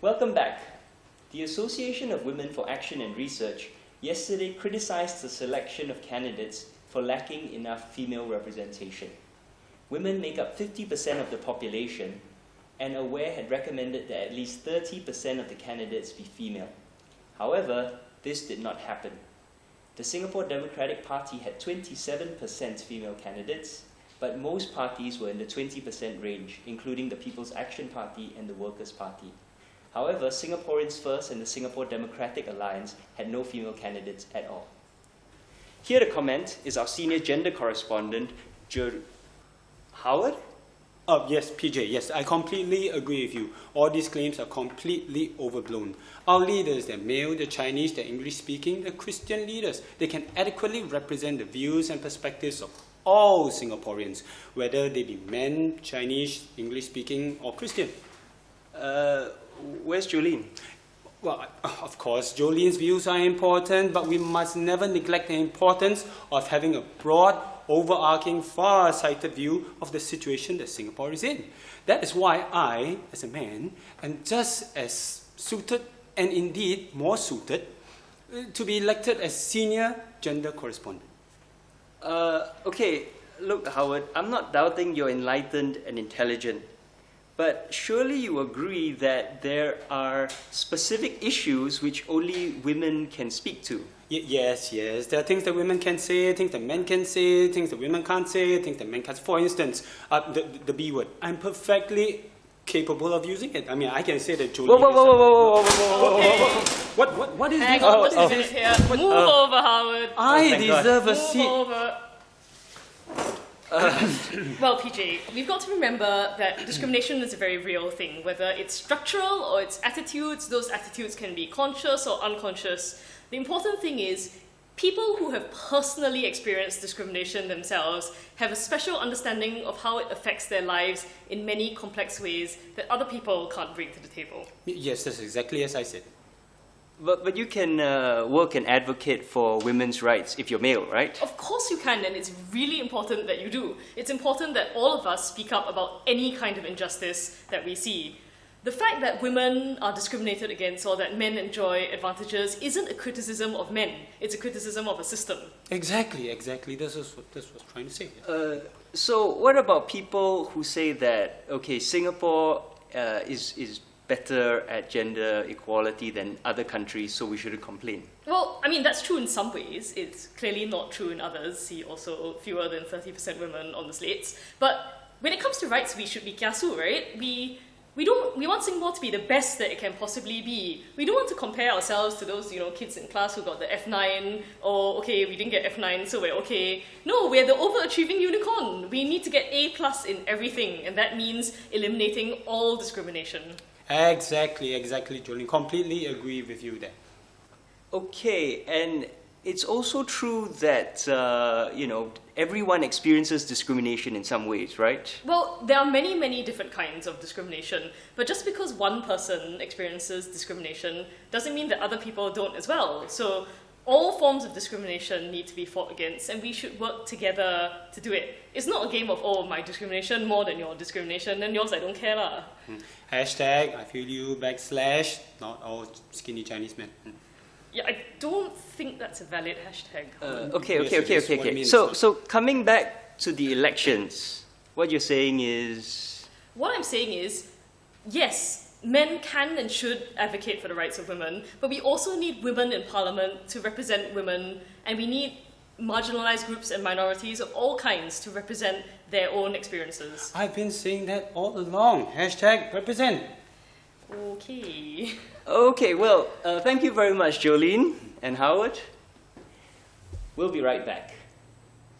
Welcome back. The Association of Women for Action and Research yesterday criticized the selection of candidates for lacking enough female representation. Women make up 50% of the population, and AWARE had recommended that at least 30% of the candidates be female. However, this did not happen. The Singapore Democratic Party had 27% female candidates, but most parties were in the 20% range, including the People's Action Party and the Workers' Party. However, Singaporeans First and the Singapore Democratic Alliance had no female candidates at all. Here to comment is our senior gender correspondent, Howard? Yes, PJ, yes, I completely agree with you. All these claims are completely overblown. Our leaders, they're male, they're Chinese, they're English-speaking, they're Christian leaders. They can adequately represent the views and perspectives of all Singaporeans, whether they be men, Chinese, English-speaking, or Christian. Where's Jolene? Well, of course, Jolene's views are important, but we must never neglect the importance of having a broad, overarching, far-sighted view of the situation that Singapore is in. That is why I, as a man, am just as suited, and indeed more suited, to be elected as senior gender correspondent. Okay, look, Howard, I'm not doubting you're enlightened and intelligent, but surely you agree that there are specific issues which only women can speak to. Yes. There are things that women can say, things that men can say, things that women can't say, things that men can't. For instance, the B word. I'm perfectly capable of using it. I mean, I can say that Jolene. Whoa. What is Hang this? on, what is this here? Move over, Howard. I deserve a Move seat. over. Well, PJ, we've got to remember that discrimination is a very real thing. Whether it's structural or it's attitudes, those attitudes can be conscious or unconscious. The important thing is people who have personally experienced discrimination themselves have a special understanding of how it affects their lives in many complex ways that other people can't bring to the table. Yes, that's exactly as I said. But you can work and advocate for women's rights if you're male, right? Of course you can, and it's really important that you do. It's important that all of us speak up about any kind of injustice that we see. The fact that women are discriminated against or that men enjoy advantages isn't a criticism of men. It's a criticism of a system. Exactly. That's what I was trying to say. So what about people who say that, okay, Singapore is better at gender equality than other countries, so we shouldn't complain? Well, I mean, that's true in some ways. It's clearly not true in others. See also fewer than 30% women on the slates. But when it comes to rights, we should be kiasu, right? We want Singapore to be the best that it can possibly be. We don't want to compare ourselves to those, kids in class who got the F9, or okay, we didn't get F9, so we're okay. No, we're the overachieving unicorn. We need to get A+ in everything, and that means eliminating all discrimination. Exactly, Jolene. Completely agree with you there. Okay, and it's also true that, everyone experiences discrimination in some ways, right? Well, there are many, many different kinds of discrimination, but just because one person experiences discrimination doesn't mean that other people don't as well. So all forms of discrimination need to be fought against, and we should work together to do it. It's not a game of, my discrimination more than your discrimination, and yours I don't care lah. Hashtag, I feel you, / not all skinny Chinese men. Yeah, I don't think that's a valid hashtag. Okay. So coming back to the elections, what you're saying is... What I'm saying is, yes, men can and should advocate for the rights of women, but we also need women in parliament to represent women, and we need marginalized groups and minorities of all kinds to represent their own experiences. I've been saying that all along. Hashtag represent. Okay. Okay, well, thank you very much, Jolene and Howard. We'll be right back.